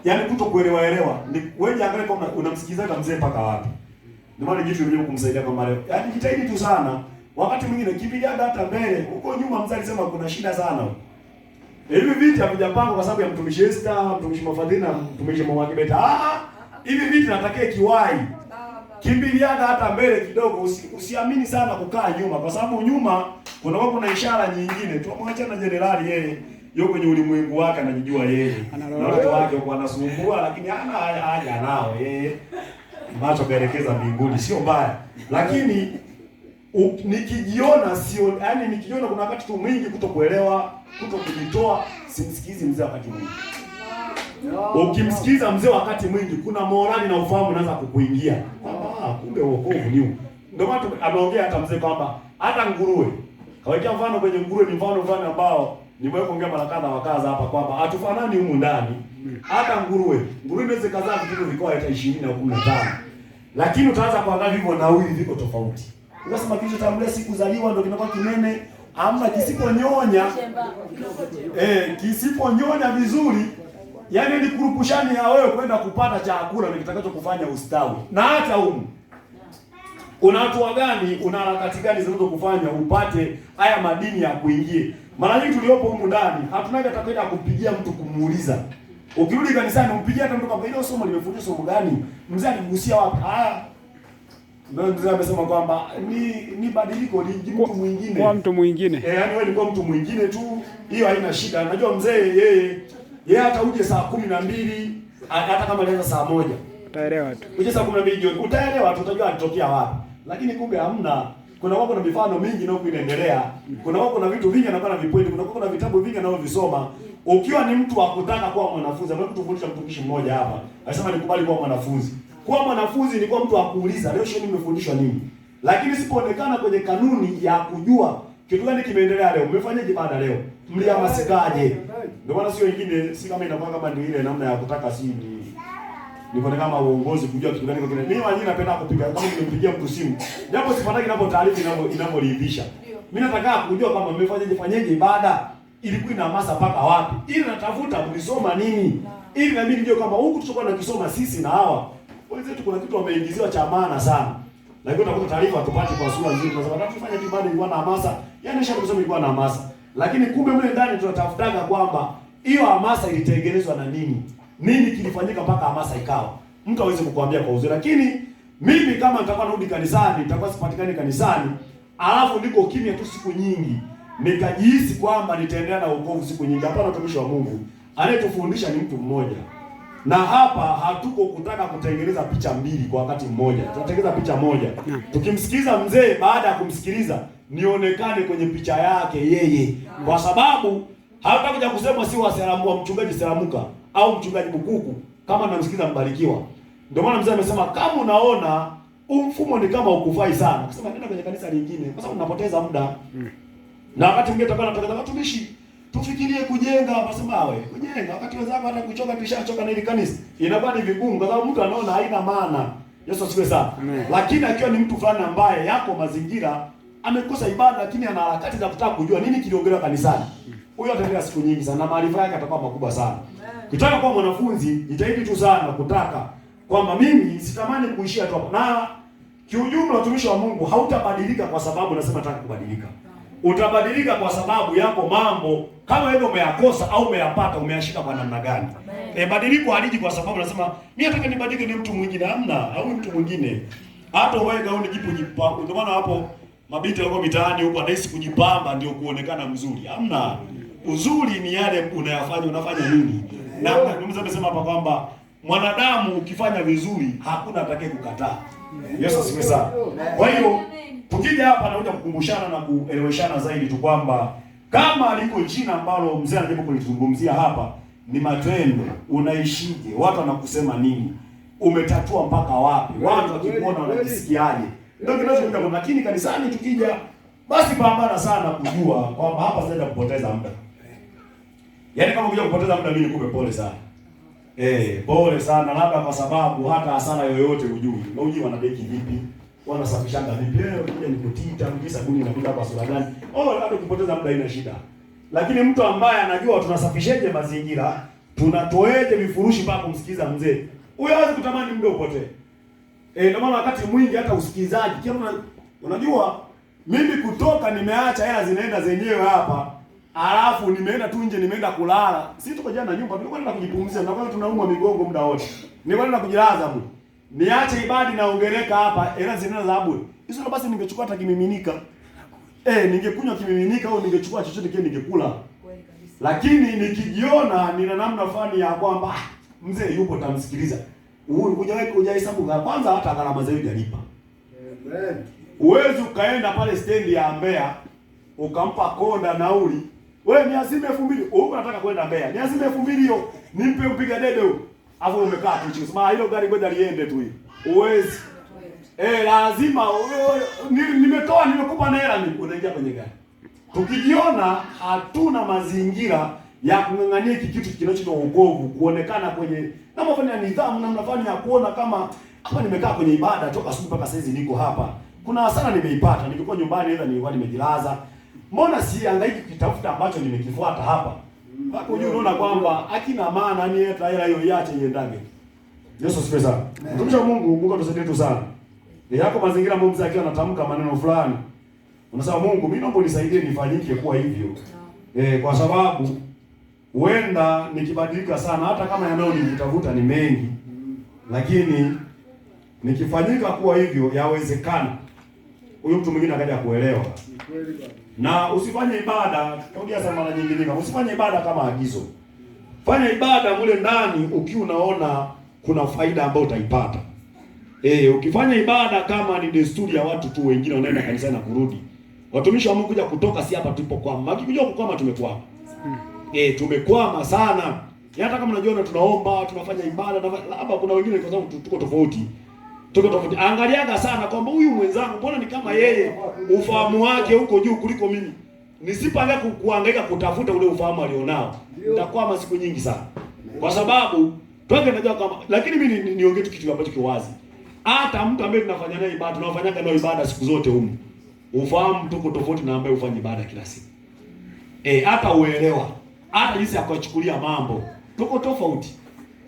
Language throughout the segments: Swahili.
Yaani kutokuelewa. Ni wewe angalia kama unamsikilizaga mzee mpaka wapi. Ndio maana jitu limekuja kumsaidia kama leo. Yaani jitahidi tu sana. Wakati mwingine kimbilia hata mbele. Huko nyuma mzee alisema kuna shida sana. Hivi viti havijapangwa kwa sababu ya mtumishi Esther, mtumishi Mafadhili na mtumishi Mama Kibeta. Hivi viti natakie kiwai. Kimbiliaga hata mbele kidogo, usiamini sana kukaa nyuma kwa sababu nyuma kuna ishara nyingine. Tumwacha na jenerali yeye yuko kwenye ulimwengu wake anajijua yeye. Na watu wake wanasumbua lakini hana haja nao yeye. Macho kaelekeza mbinguni sio mbaya. Lakini nikijiona sio, yani nikijiona kuna wakati tu mwingi kutokuelewa, kutokujitoa, simsikizi mzee wakati mwingi. Ukimsikiza mzee wakati mwingi kuna morali na ufahamu unaanza kukuingia. Kumbe wokovu ni huu. Ndio maana ameongea hata mzee kwamba hata nguruwe. Kawekea mfano kwenye nguruwe ni mfano ambao nimeweka kuongea mara kadha wakaza hapa kwamba hatufanani humu ndani. Hata nguruwe inaweza kuzaa vitu vikao hata 20 na 15. Lakini utaanza kuangalia hivyo na huyu viko tofauti. Unasema kitu cha mle siku zaliwa ndio kinakuwa kinene, amna kisiponyonya. Kisiponyonya vizuri, yani ni kurupushani ya wewe kwenda kupata chakula ni kitakacho kufanya ustawi. Na hata humu una hatua gani, una harakati gani zinazokufanya upate haya madini ya kuingie? Mara nyingi tuliopo humu ndani hatunaga takwenda kumpigia mtu kumuuliza. Ukirudi kanisani umpigie hata mtu kama ile somo limefundishwa somo gani? Mzee aligusia wapi? Ndio mzee amesema kwamba ni badiliko ni mtu mwingine. Kwa mtu mwingine. Yaani wewe ni kwa mtu mwingine tu. Hiyo haina shida. Najua mzee yeye hata uje saa 12 hata kama alianza saa 1. Utaelewa tu. Uje saa 12 jioni utaelewa tu, utajua alitokea wapi. Lakini kumbe hamna. Kuna wako na mifano mingi na huko inaendelea. Kuna wako na vitu vingi anakuwa na vipointi, kuna wako na vitabu vingi anaovisoma. Ukiwa ni mtu wa kutaka kuwa mwanafunzi, ambaye kutufundisha mtumishi mmoja hapa. Anasema nikubali kuwa mwanafunzi. Kuwa mwanafunzi ni kwa mtu akuuliza, leo shule nimefundishwa nini? Lakini sipoonekana kwenye kanuni ya kujua kitu gani kimeendelea leo, mmefanyaje baada leo? Mlihamasikaje? Ndio maana sio wengine, si kama inakuwa kama ndio ile namna ya kutaka niko kama uongozi kujua kitu gani kile. Mimi mwenyewe napenda kupiga kama nimempigia mtu simu. Japo sifataki inapo taarifa inaporidhisha. Mimi nataka kujua kama mmefanyaje ibada, ilikuwa ina hamasa paka wapi? Ili natafuta mlisoma nini? Ili na mimi nijue kama huku tutakuwa tunakisoma sisi na hawa. Wenzetu kuna kitu wameingiziwa cha maana sana. Lakini utakuta taarifa tupate kwa sura nzuri kwa sababu tunafanya ibada ilikuwa na hamasa. Yaani nisha kusema ilikuwa na hamasa. Lakini kumbe mle ndani tunatafutaga kwamba hiyo hamasa ilitengenezwa na nini? Nini kilifanyika mpaka hamasa ikawa? Mtu hawezi kukuambia kwa uzuri. Lakini mimi kama nitakuwa narudi kanisani, nitakuwa sipatikani kanisani, alafu niko kimya tu siku nyingi, nikajihisi kwamba nitaendelea na wokovu siku nyingi. Hapana, mtumishi wa Mungu anayetufundisha ni mtu mmoja. Na hapa hatuko kutaka kutengeneza picha mbili kwa wakati mmoja. Tunatengeneza picha moja. Tukimsikiliza mzee, baada ya kumsikiliza nionekane kwenye picha yake yeye. Kwa sababu hatutakuja kusema si wa Seramuka, mchungaji Seramuka au mchungaji Bukuku kama namsikiliza Mbarikiwa. Ndio maana mzee amesema kama unaona mfumo ni kama ukufai sana, kusema nenda kwenye kanisa lingine kwa sababu unapoteza muda. Na wakati mwingine tutakuwa tunataka watumishi tufikirie kujenga, wasema kujenga wakati wenzako hata kuchoka tulishachoka na ile kanisa. Inakuwa ni vigumu kwa sababu mtu anaona haina maana. Yesu asifiwe sana. Lakini akiwa ni mtu fulani ambaye yako mazingira amekosa ibada lakini ana harakati za kutaka kujua nini kiliongelewa kanisani. Huyo ataendelea siku nyingi sana na maarifa yake atakuwa makubwa sana. Ukitaka kuwa mwanafunzi, jitahidi tu sana kutaka kwamba mimi sitamani kuishia tu hapo. Na kiujumla utumishi wa Mungu hautabadilika kwa sababu nasema nataka kubadilika. Utabadilika kwa sababu yako mambo kama wewe umeyakosa au umeyapata, umeyashika kwa namna gani. Badiliko haliji kwa sababu nasema mimi nataka nibadilike ni mtu mwingine, hamna, au mtu mwingine. Hata wewe gauni jipo jipamba. Ndio maana hapo mabinti wako mitaani huko anahisi kujipamba ndio kuonekana mzuri. Hamna. Uzuri ni yale unafanya nini? Na mzee amesema hapa kwamba mwanadamu ukifanya vizuri hakuna atakaye kukataa. Yesu asifiwe sana. Kwa hiyo tukija hapa nakuja kukumbushana na kueleweshana zaidi tu kwamba kama aliko jina ambalo mzee anajaribu kulizungumzia hapa ni matendo, unaishije? Watu wanakusema nini? Umetatua mpaka wapi? Watu wakikuona wanajisikiaje? Ndio kinachokuja. Lakini kanisani tukija basi pambana sana kujua kwamba hapa sasa kupoteza muda. Yaani kama kuja kupoteza muda mimi nikupe pole sana. Pole sana labda kwa sababu hata hasara yoyote hujui. Hujui wanabeki vipi? Wanasafishanga vipi? Kuja nikutita, mki sabuni inakuja kwa sura gani? Labda kupoteza muda ina shida. Lakini mtu ambaye anajua tunasafisheje mazingira, tunatoeje vifurushi mpaka kumsikiza mzee? Huyo hawezi kutamani muda upotee. Ndio maana wakati mwingi hata usikilizaji kila unajua mimi kutoka nimeacha hela zinaenda zenyewe hapa. Alafu nimeenda tu nje, nimeenda kulala. Sisi tuko jana nyumba, tulikuwa tunaenda kujipumzisha, na kwanza tunaumwa migongo muda wote. Nilikuwa naenda kujilaza mu. Niache ibadi naongeleka hapa, hela zinaenda za bure. Hizo ndo basi ningechukua hata kimiminika. Ningekunywa kimiminika au ningechukua chochote kile ningekula. Lakini nikijiona nina namna fulani ya kwamba mzee yupo tamsikiliza. Hujahesabu kwanza hata gharama za hiyo halipa. Uwezi ukaenda pale stendi ya Mbeya ukampa konda nauli. Wewe ni azime 2000. Wewe unataka kwenda Mbeya. Ni azime 2000 hiyo. Nimpe mpiga dede huyo. Hapo umekaa tu chini. Sema hilo gari ngoja liende tu hiyo. Uwezi. Lazima nimetoa nimekupa na hela ni unaingia kwenye gari. Tukijiona hatuna mazingira ya kung'ang'ania hiki kitu kinachoitwa wokovu, kuonekana kwenye namna fulani ya nidhamu, namna fulani ya kuona kama hapa nimekaa kwenye ibada toka asubuhi mpaka sasa niko hapa. Kuna hasara nimeipata. Nilikuwa nyumbani aidha nilikuwa nimejilaza. Mbona sihangaiki kutafuta ambacho nimekifuata hapa? Hapo unajua unaona kwamba hakina maana ni hata hela hiyo iache iendage. Yesu asifiwe sana. Mtumishi wa Mungu atusaidie tu sana. Ni yako mazingira ambayo mzee akiwa anatamka maneno fulani. Unasema Mungu, mimi naomba unisaidie nifanyike kuwa hivyo. Kwa sababu huenda nikibadilika sana hata kama yanayonivutavuta ni mengi. Lakini nikifanyika kuwa hivyo yawezekana huyo mtu mwingine akaja kuelewa. Na usifanye ibada, turudia sana mara nyingine, usifanye ibada kama agizo. Fanya ibada mule ndani ukiwa unaona kuna faida ambayo utaipata. Ukifanya ibada kama ni desturi ya watu tu wengine wanaenda kanisani na kurudi. Watumishi wa Mungu kuja kutoka si hapa tulipokwama. Hakikuja kukwama tumekwama. Tumekwama sana. Hata kama unajiona tunaomba, tunafanya ibada, labda kuna wengine kwa sababu tuko tofauti. Angaliaga sana kwamba huyu mwenzangu mbona ni kama yeye ufahamu wake huko juu kuliko mimi. Nisipange kuhangaika kutafuta ule ufahamu alionao. Nitakwama siku nyingi sana. Kwa sababu twende najua kama lakini mimi niongee tu kitu ambacho kiwazi. Hata mtu ambaye tunafanya naye ibada, tunafanyaga naye ibada siku zote huko. Ufahamu tuko tofauti na ambaye ufanye ibada kila siku. Hata uelewa, hata jinsi ya kuchukulia mambo tuko tofauti.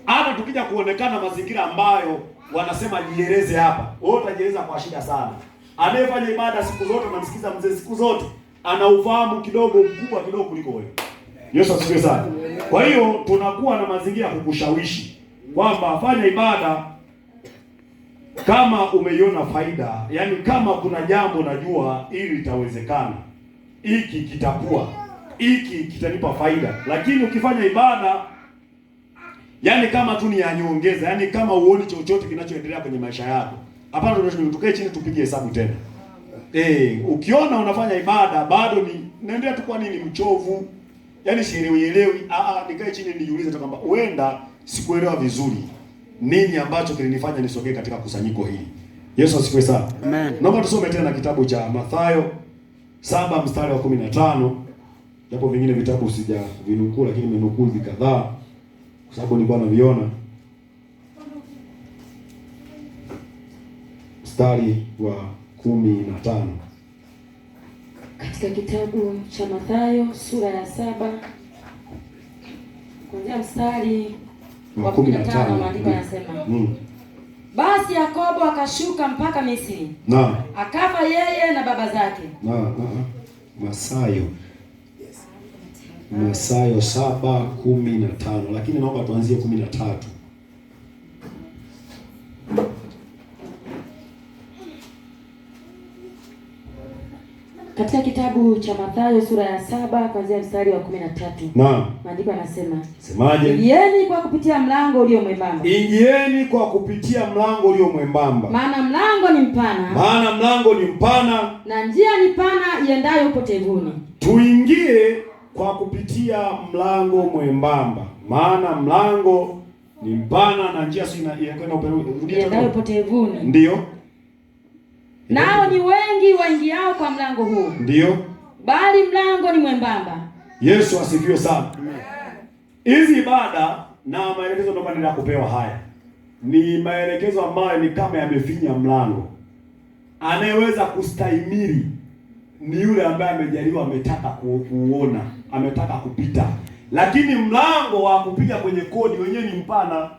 Hata tukija kuonekana mazingira ambayo wanasema jieleze hapa, wewe utajieleza kwa shida sana. Anayefanya ibada siku zote unamsikiza mzee siku zote, ana ufahamu kidogo mkubwa kidogo kuliko wewe. Yesu asifiwe sana. Kwa hiyo tunakuwa na mazingira ya kukushawishi kwamba fanya ibada kama umeiona faida, yani kama kuna jambo najua ili litawezekana, hiki kitakuwa, hiki kitanipa faida. Lakini ukifanya ibada yani kama tu ni ya nyongeza, yani kama uone chochote kinachoendelea kwenye maisha yako, hapana, tukae chini tupige hesabu tena. Ukiona unafanya ibada bado ni naendelea tu, kwa nini mchovu? Yani sielewi. Nikae chini nijiulize tu kwamba huenda sikuelewa vizuri nini ambacho kilinifanya nisogee katika kusanyiko hili. Yesu asifiwe sana. Amen. Naomba tusome tena kitabu cha Mathayo 7 mstari wa 15. Japo vingine vitabu sijavinukuu, lakini nimenukuu vikadhaa kwa sababu nilikuwa naviona. Mstari wa 15. Katika kitabu cha Mathayo sura ya 7 kuanzia mstari wa 15, maandiko yanasema basi Yakobo akashuka mpaka Misri. Naam. Akafa yeye na baba zake. Mathayo 7:15, lakini naomba tuanzie 13. Katika kitabu cha Mathayo sura ya 7 kuanzia mstari wa 13. Naam. Maandiko yanasema, semaje? Ingieni kwa kupitia mlango ulio mwembamba. Ingieni kwa kupitia mlango ulio mwembamba. Maana mlango ni mpana. Na njia ni pana iendayo upotevuni. Tuingie kwa kupitia mlango mwembamba. Maana mlango ni mpana na njia inakwenda upotevuni. Ndio. Nao ni wengi waingiao kwa mlango huu. Ndio. Bali mlango ni mwembamba. Yesu asifiwe sana. Hizi ibada na maelekezo ndio naendelea kupewa haya. Ni maelekezo ambayo ni kama yamefinya mlango. Anayeweza kustahimili ni yule ambaye amejaliwa, ametaka kuona, ametaka kupita. lakini mlango wa kupiga kwenye kodi wenyewe ni mpana.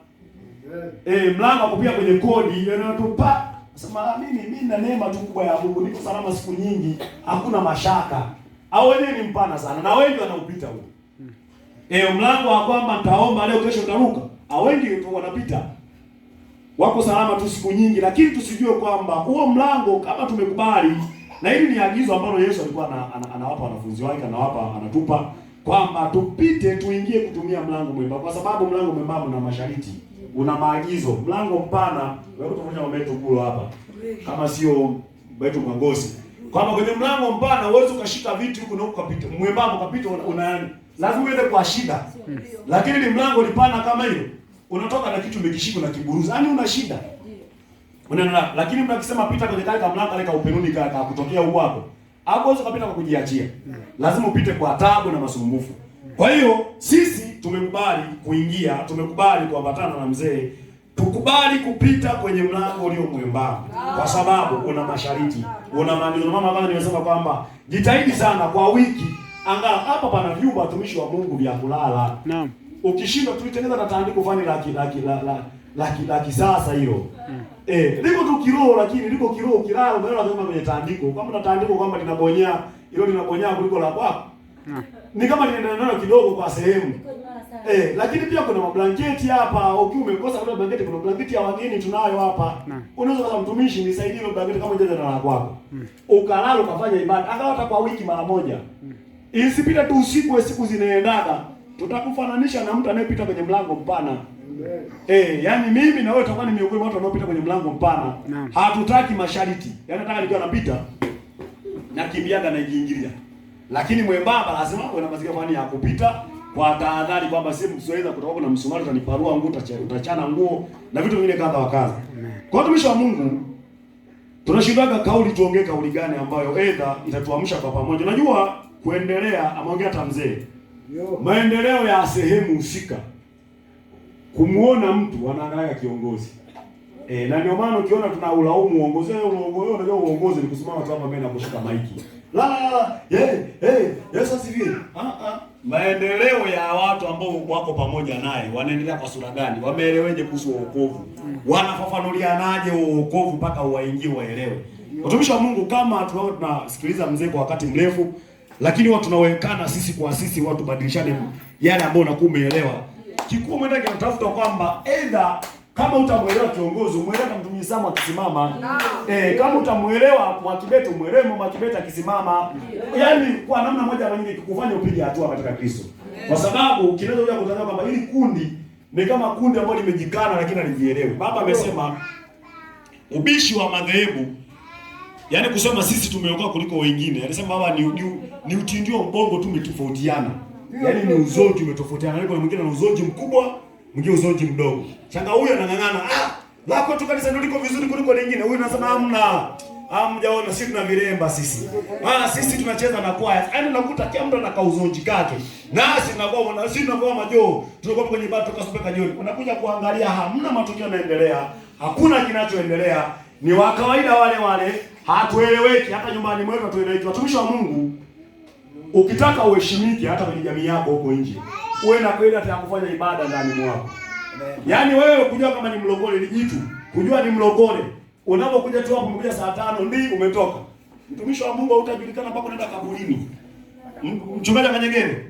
Mlango wa kupiga kwenye kodi unatupa sema mimi na neema tu kubwa ya Mungu, niko salama siku nyingi, hakuna mashaka. Au wenyewe ni mpana sana na wengi wanaupita huo. Mlango wa kwamba nitaomba leo kesho nitaruka. Wengi tu wanapita. Wako salama tu siku nyingi, lakini tusijue kwamba huo mlango kama tumekubali, na hili ni agizo ambalo Yesu alikuwa anawapa wanafunzi wake, anatupa kwamba tupite tuingie kutumia mlango mwembamba, kwa sababu mlango mwembamba una masharti, una maagizo. Mlango mpana wewe utafanya umeto kulo hapa kama sio wetu Mwangosi, kwamba kwenye mlango mpana uweze ukashika vitu huko na ukapita, mwembamba ukapita una lazima uende kwa shida. Lakini ni mlango lipana kama hiyo, unatoka na kitu umekishika na kiburuza, yani una shida. Unaona, lakini mnakisema pita kwenye kale kama mlango kale upenuni kaka kutokea huko hapo. Hapo uweze kupita kwa kujiachia. Lazima upite kwa taabu na masumbufu. Kwa hiyo sisi tumekubali kuingia, tumekubali kuambatana na mzee. Tukubali kupita kwenye mlango ulio mwembamba kwa sababu una masharti, una maagizo. Mama kama nimesema kwamba jitahidi sana kwa wiki angalau hapa pana vyumba watumishi wa Mungu vya kulala. Naam. Ukishindwa tulitengeneza na tandiko fani la kisasa hilo. Liko tu kiroho, lakini liko kiroho kilala umeona kama kwenye tandiko. Kama na tandiko kwamba linabonyea, hilo linabonyea kuliko la kwako. Ni kama linaendana nalo kidogo kwa sehemu. Lakini pia kuna mablanketi hapa. Ukiwa umekosa kuna blanketi, kuna blanketi ya wageni tunayo hapa. Unaweza kama mtumishi nisaidie ile blanketi kama jaza na la kwako. Ukalala ukafanya ibada. Angalau hata kwa wiki mara moja. Isipite tu usiku, siku zinaendaga. Tutakufananisha na mtu anayepita kwenye mlango mpana. Yani mimi na wewe tutakuwa ni miongoni mwa watu wanaopita kwenye mlango mpana. Hatutaki masharti. Yani nataka nikiwa napita na kimbiaga na jiingilia. Lakini mwembamba lazima uwe na mazingira fulani ya kupita kwa tahadhari kwamba si msoweza kutoka kuna msumari utaniparua nguo, utachana nguo na vitu vingine kadha wa kadha. Kwa watumishi wa Mungu tunashindaga kauli, tuongee kauli gani ambayo aidha itatuamsha kwa pamoja. Unajua kuendelea, ameongea hata mzee. Maendeleo ya sehemu husika. Kumuona mtu anaangalia kiongozi. Na ndio maana ukiona tunaulaumu uongozi, unajua uongozi ni kusimama tu hapa mbele na kushika maiki. Yesu asifiwe. Maendeleo ya watu ambao wako pamoja naye wanaendelea kwa sura gani? Wameeleweje kuhusu wokovu? Wanafafanulianaje wokovu mpaka waingie waelewe? Watumishi wa Mungu, kama tunasikiliza mzee kwa wakati mrefu, lakini watu tunawekana sisi kwa sisi, watu badilishane yale ambayo unakuwa umeelewa. Kikuu mwenda kinatafuta kwamba either kama utamuelewa kiongozi, umuelewa mtumishi Samu akisimama. Kama utamuelewa Mwakibete, umuelewe Mwakibete akisimama. Yaani kwa namna moja au nyingine kukufanya upige hatua katika Kristo. Kwa sababu kinaweza kuja kutazama kwamba hili kundi ni kama kundi ambalo limejikana lakini halijielewi. Baba amesema ubishi wa madhehebu, yaani kusema sisi tumeokoka kuliko wengine. Anasema baba ni utindio mbongo tu umetofautiana. Yaani ni uzoji umetofautiana. Kuna mwingine ana uzoji mkubwa, mwingine uzoji mdogo. Changa huyu anang'ang'ana, lako tu kanisa ndio liko vizuri kuliko lingine. Huyu anasema hamjaona sisi tuna viremba sisi. Sisi tunacheza na kwaya. Yaani unakuta kila mtu ana kauzoji kake. Nasi tunakuwa sisi tunakuwa majoo. Tunakuwa kwenye bato tukasupeka jioni. Unakuja kuangalia hamna matukio yanaendelea. Hakuna kinachoendelea. Ni wa kawaida wale. Hatueleweki hata nyumbani mwetu hatueleweki. Watumishi wa Mungu, ukitaka uheshimike hata kwenye jamii yako huko nje, uwe na kweli hata kufanya ibada ndani mwako. Yaani wewe kujua kama ni mlokole ni jitu. Kujua ni mlokole. Unapokuja tu hapo umekuja saa 5 ndi umetoka. Mtumishi wa Mungu hautajulikana mpaka unaenda kaburini. Mchungaji Kanyegere.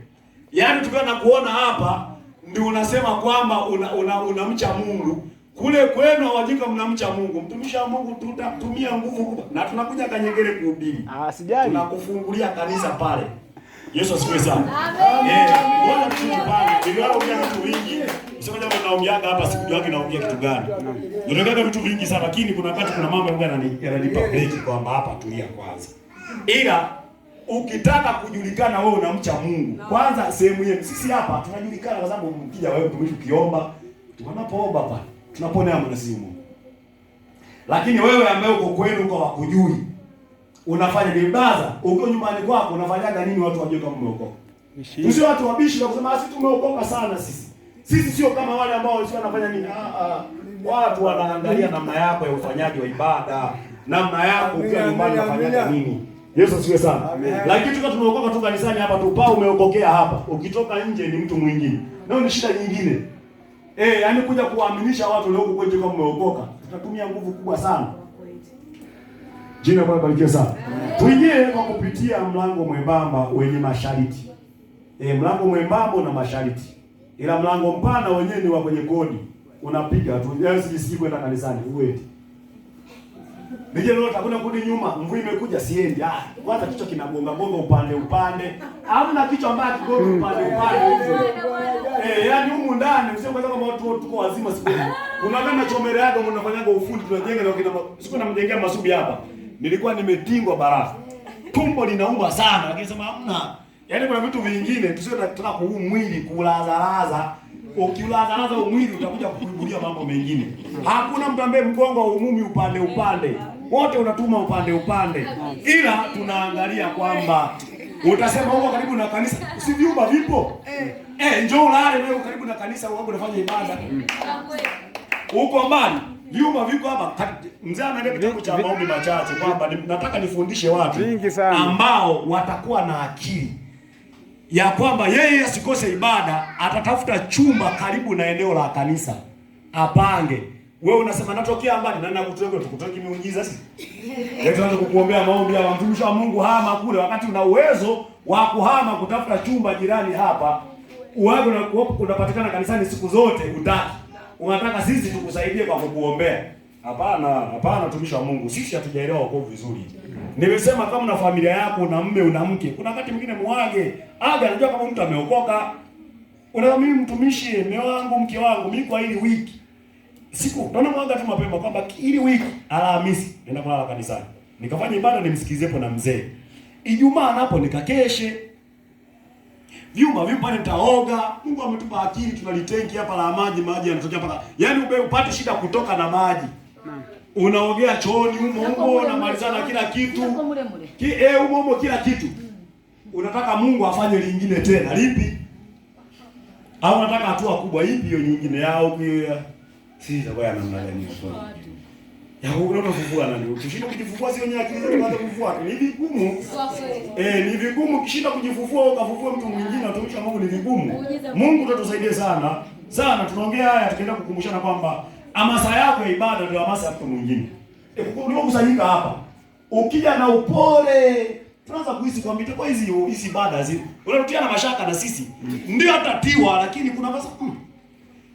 Yaani tukiwa na kuona hapa ndio unasema kwamba unamcha Mungu. Kule kwenu hawajika mnamcha Mungu. Mtumishi wa Mungu tutatumia nguvu kubwa. Na tunakuja Kanyegere kuhubiri. Sijali. Tunakufungulia kanisa pale. Yesu asifiwe sana. Ngoja tushike pale. Niliwaambia vitu vingi. Sema jambo naongeaga hapa siku yake naongea kitu gani. Niliongea vitu vingi sana lakini kuna wakati kuna mambo ambayo yananipa break kwamba hapa tulia kwanza. Ila ukitaka kujulikana wewe unamcha Mungu. Kwanza sehemu yetu sisi hapa tunajulikana kwa sababu mkija wewe mtumishi ukiomba, tunapoomba hapa, tunaponea mwanasimu Mungu. Lakini wewe ambaye uko kwenu uko wakujui, unafanya ibada, uko nyumbani kwako unafanyaga nini watu wajue kama umeokoka? Sio watu wabishi na kusema sisi tumeokoka sana sisi. Sisi sio kama wale ambao wanafanya nini? Watu wanaangalia namna yako ya ufanyaji wa ibada, namna yako ukiwa nyumbani unafanyaga nini. Yesu asifiwe sana. Lakini tukiwa tumeokoka tu kanisani hapa tu, pao umeokokea hapa. Ukitoka nje ni mtu mwingine. Nao ni shida nyingine. Yaani kuja kuwaaminisha watu leo huko nje kama umeokoka. Tutatumia nguvu kubwa sana. Jina Bwana barikiwe sana. Tuingie kwa kupitia mlango mwembamba wenye masharti. Mlango mwembamba na masharti. Ila mlango mpana wenyewe ni wa kwenye kodi. Unapiga tu. Yaani sijisikii kwenda kanisani. Uweti. Nije leo takuna kurudi nyuma, mvua imekuja siendi. Kwanza kichwa kinagonga gonga upande. Hamna kichwa ambacho kigonga upande. Yaani humu ndani usio kwanza kama watu tuko wazima siku. Unagana chomere yako mnafanyaga ufundi tunajenga na kina siku namjengea masubi hapa. Nilikuwa nimetingwa barafu. Tumbo linauma sana, lakini sema hamna. Yaani kuna vitu vingine tusio tunataka kuhuu mwili kulaza. Ukiulaza mwili utakuja kukubulia mambo mengine. Hakuna mtu ambaye mgongo umumi upande. Wote unatuma upande. Ila tunaangalia kwamba utasema huko karibu na kanisa, si vyumba vipo? Njoo ulale wewe karibu na kanisa wangu unafanya ibada. Huko mbali, vyumba viko hapa. Mzee anaenda kitabu cha maombi machache kwamba nataka nifundishe watu ambao watakuwa na akili ya kwamba yeye asikose ibada, atatafuta chumba karibu na eneo la kanisa. Apange. Wewe unasema natokea mbali na nakutoka tukutoki miujiza sisi. Tuanze kukuombea maombi ya mtumishi wa Mungu hama kule wakati una uwezo wa kuhama kutafuta chumba jirani hapa. Uwago na unapatikana kanisani siku zote utaki. Unataka sisi tukusaidie kwa kukuombea. Hapana mtumishi wa Mungu. Sisi hatujaelewa wokovu vizuri. Nimesema kama na familia yako una mume una mke, kuna wakati mwingine muage. Anajua kama mtu ameokoka. Unaona mimi mtumishi, mume wangu, mke wangu, mimi kwa hili wiki siku naona mwanga tu mapema kwamba ili wiki Alhamisi nenda kulala kanisani. Nikafanya ibada nimsikizepo na mzee. Ijumaa napo nikakeshe. Vyumba vipo nitaoga. Mungu ametupa akili tunalitenki hapa la maji yanatokea paka. Yaani upate shida kutoka na maji. Unaogea chooni humo na malizana kila kitu. Humo kila kitu. Unataka Mungu afanye lingine tena. Lipi? Au unataka hatua kubwa ipi hiyo nyingine yao pia? Sisi kwa namna gani hiyo? Ya unaona kufua nani? Ukishinda kujifufua sio nyenye akili zetu kwanza kufua. Ni vigumu. Ni vigumu kishinda kujifufua ukafufua mtu mwingine atumisha Mungu ni vigumu. Mungu atatusaidia sana. Sana tunaongea haya tukienda kukumbushana kwamba hamasa yako ya ibada ndio hamasa ya mtu mwingine. Tunakusanyika hapa. Ukija na upole tunaanza kuhisi kwamba itakuwa hizi ibada hizi. Unatutia na mashaka na sisi. Ndio hatatiwa lakini kuna basa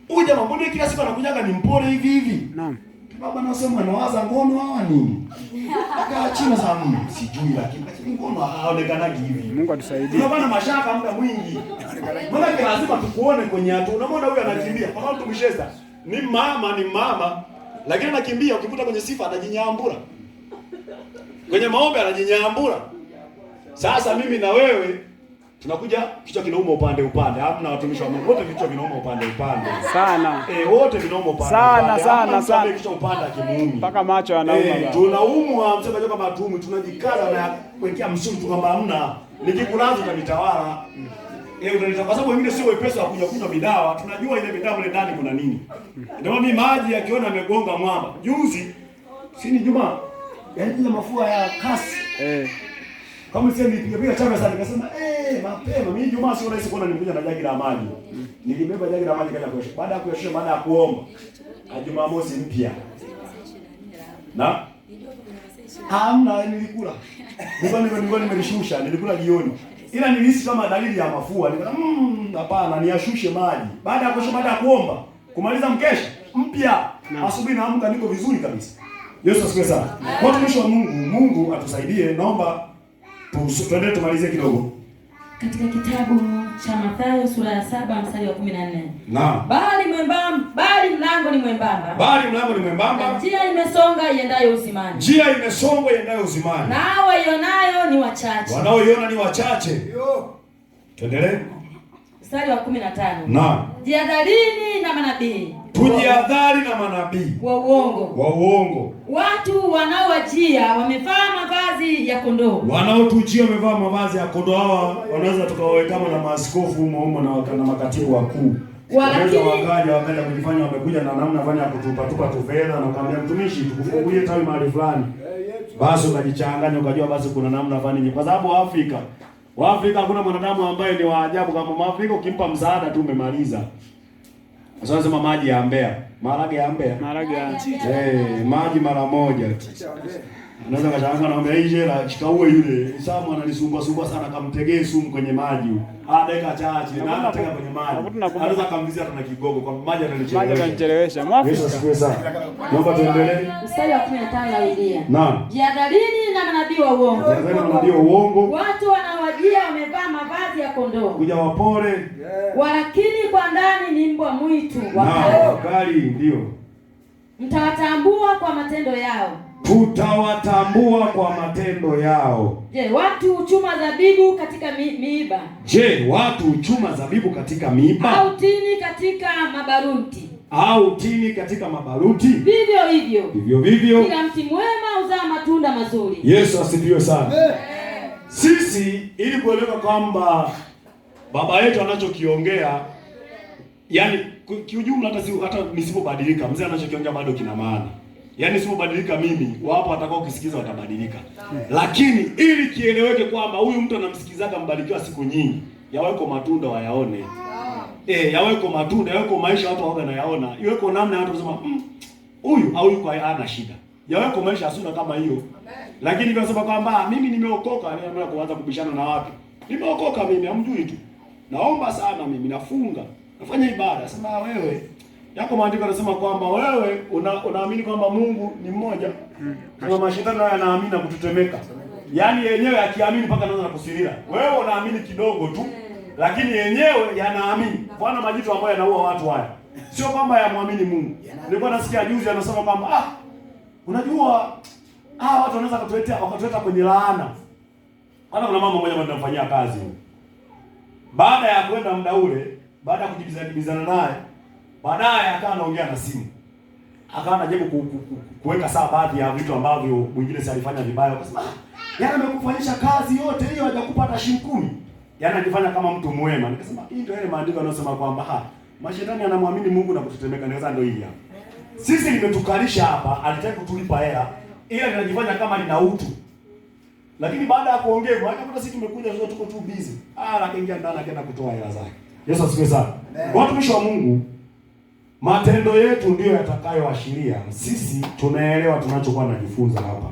huyu jamaa mbona kila siku anakujaga ni mpole hivi? Naam. Baba nasema anawaza ngono hawa nini? Aka chini sana sijui lakini ngono haonekana hivi. Mungu atusaidie. Tunapana mashaka muda mwingi. Mbona lazima tukuone kwenye hatu. Unamwona huyu anakimbia. Kama mtu msheza ni mama lakini anakimbia ukivuta kwenye sifa anajinyambura. Kwenye maombi anajinyambura. Sasa mimi na wewe tunakuja kichwa kinauma upande. Hamna watumishi wa Mungu wote vichwa vinauma upande. Sana. Wote vinauma upande. Sana. Kichwa upande kimuumi. Mpaka macho yanauma baba. Tunaumwa msemaje kama tumu tunajikaza na kuwekea msuli tu kama hamna. Nikikulaza utanitawala. Utanitawala kwa sababu wengine sio wepesi wa kunywa midawa. Tunajua ile midawa ile ndani kuna nini. Ndio mimi maji yakiona amegonga mwamba. Juzi sini Juma. Yaani mafua ya kasi. Kama sisi nilipiga chama sana nikasema mapema mimi Jumaa sio rahisi kuona nikuja na jagi la maji. Nilibeba jagi la maji kaja kuosha. Baada ya kuosha baada ya kuomba. Jumamosi mpya. Na hamna nilikula. Nilikuwa nimelishusha, nilikula jioni. Ila nilihisi kama dalili ya mafua. Nikasema hapana niashushe maji. Baada ya kuosha baada ya kuomba, kumaliza mkesha mpya. Asubuhi naamka niko vizuri kabisa. Yesu asifiwe sana. Watumishi wa Mungu atusaidie. Naomba tuende tumalize kidogo. Katika kitabu cha Mathayo sura ya 7 mstari wa 14. Naam. Bali mlango ni mwembamba. Njia imesonga iendayo uzimani. Nao waionayo ni wachache. Wanaoiona ni wachache. Tuendelee. Mstari wa 15. Naam. Jihadharini na manabii. Tujihadhari na manabii wa uongo. Watu wanaowajia wamevaa mavazi ya kondoo. Wanaotujia wamevaa mavazi ya kondoo. Hawa wanaweza tukawaweka kama na maaskofu humo na makatibu wakuu. Wakaja kujifanya wamekuja na namna fulani ya kutupa tu fedha na kumwambia mtumishi tukufungulie tawi mahali fulani. Basi ukajichanganya ukajua basi kuna namna fulani, kwa sababu Waafrika hakuna mwanadamu ambaye ni wa ajabu kama Mwafrika. Ukimpa msaada tu umemaliza. Sasa sema maji ya Mbeya, maharage ya Mbeya, maji mara moja. Unaweza kashangaa na mbea nje la chikaue yule. Samu analisumbua sana kamtegee sumu kwenye maji. Dakika chache na anataka kwenye maji. Anaweza kamvizia hata na kigogo kwa maji atanichelewesha. Yesu asifiwe sana. Naomba tuendelee. Mstari wa 15 narudia. Naam. Jihadharini na manabii wa uongo. Jihadharini na manabii wa uongo. Watu wanawajia wamevaa mavazi ya kondoo. Kuja wapore. Walakini kwa ndani ni mbwa mwitu wakali. Ndio. Mtawatambua kwa matendo yao. Tutawatambua kwa matendo yao. Je, watu huchuma zabibu katika miiba? Je, watu huchuma zabibu katika miiba? Au tini katika mabaruti? Au tini katika mabaruti? Vivyo hivyo. Kila mti mwema huzaa matunda mazuri. Yesu asifiwe sana. Sisi ili kuelewa kwamba baba yetu anachokiongea, yani kiujumla, hata nisipobadilika mzee anachokiongea bado kina maana. Yaani sipobadilika mimi, wapo watakao kisikiza watabadilika. Lakini ili kieleweke kwamba huyu mtu anamsikizaga mbarikiwa siku nyingi, yaweko matunda wayaone. Yaweko matunda, yaweko maisha watu waoga na yaona. Yaweko namna watu kusema huyu au yuko hana shida. Yaweko maisha asuna kama hiyo. Lakini kwa sababu kwamba mimi nimeokoka, nimeanza kuanza kubishana na watu. Nimeokoka mimi, hamjui tu. Naomba sana mimi, nafunga, nafanya ibada. Sema wewe yako maandiko yanasema kwamba wewe unaamini kwamba Mungu ni mmoja. Kama mashetani nayo yanaamini na kutetemeka. Yaani yenyewe akiamini mpaka anaanza kusiria. Wewe unaamini kidogo tu, lakini yenyewe yanaamini. Bwana majitu ambayo yanaua watu haya. Sio kwamba yamwamini Mungu. Nilikuwa nasikia juzi anasema kwamba unajua watu wanaweza wakatuleta kwenye laana. Hata kuna mama mmoja ambaye tunamfanyia kazi. Baada ya kwenda muda ule, baada ya kujibizana naye, baadaye akawa anaongea na simu. Akawa anajaribu kuweka sawa baadhi ya vitu ambavyo mwingine si alifanya vibaya. Akasema, "Yeye amekufanyisha kazi yote hiyo hajakupata shilingi 10." Yaani anajifanya kama mtu mwema. Nikasema, "Hii ndio ile maandiko yanayosema kwamba mashetani anamwamini Mungu na kutetemeka." Nikasema ndio hili hapa. Sisi limetukalisha hapa, alitaka kutulipa hela, ila linajifanya kama lina utu. Lakini baada ya kuongea, hata sisi tumekuja sio tuko tu busy. Akaingia ndani akaenda kutoa hela zake. Yesu asifiwe sana. Watumishi wa Mungu, matendo yetu ndiyo yatakayoashiria sisi tunaelewa tunachokuwa tunajifunza hapa.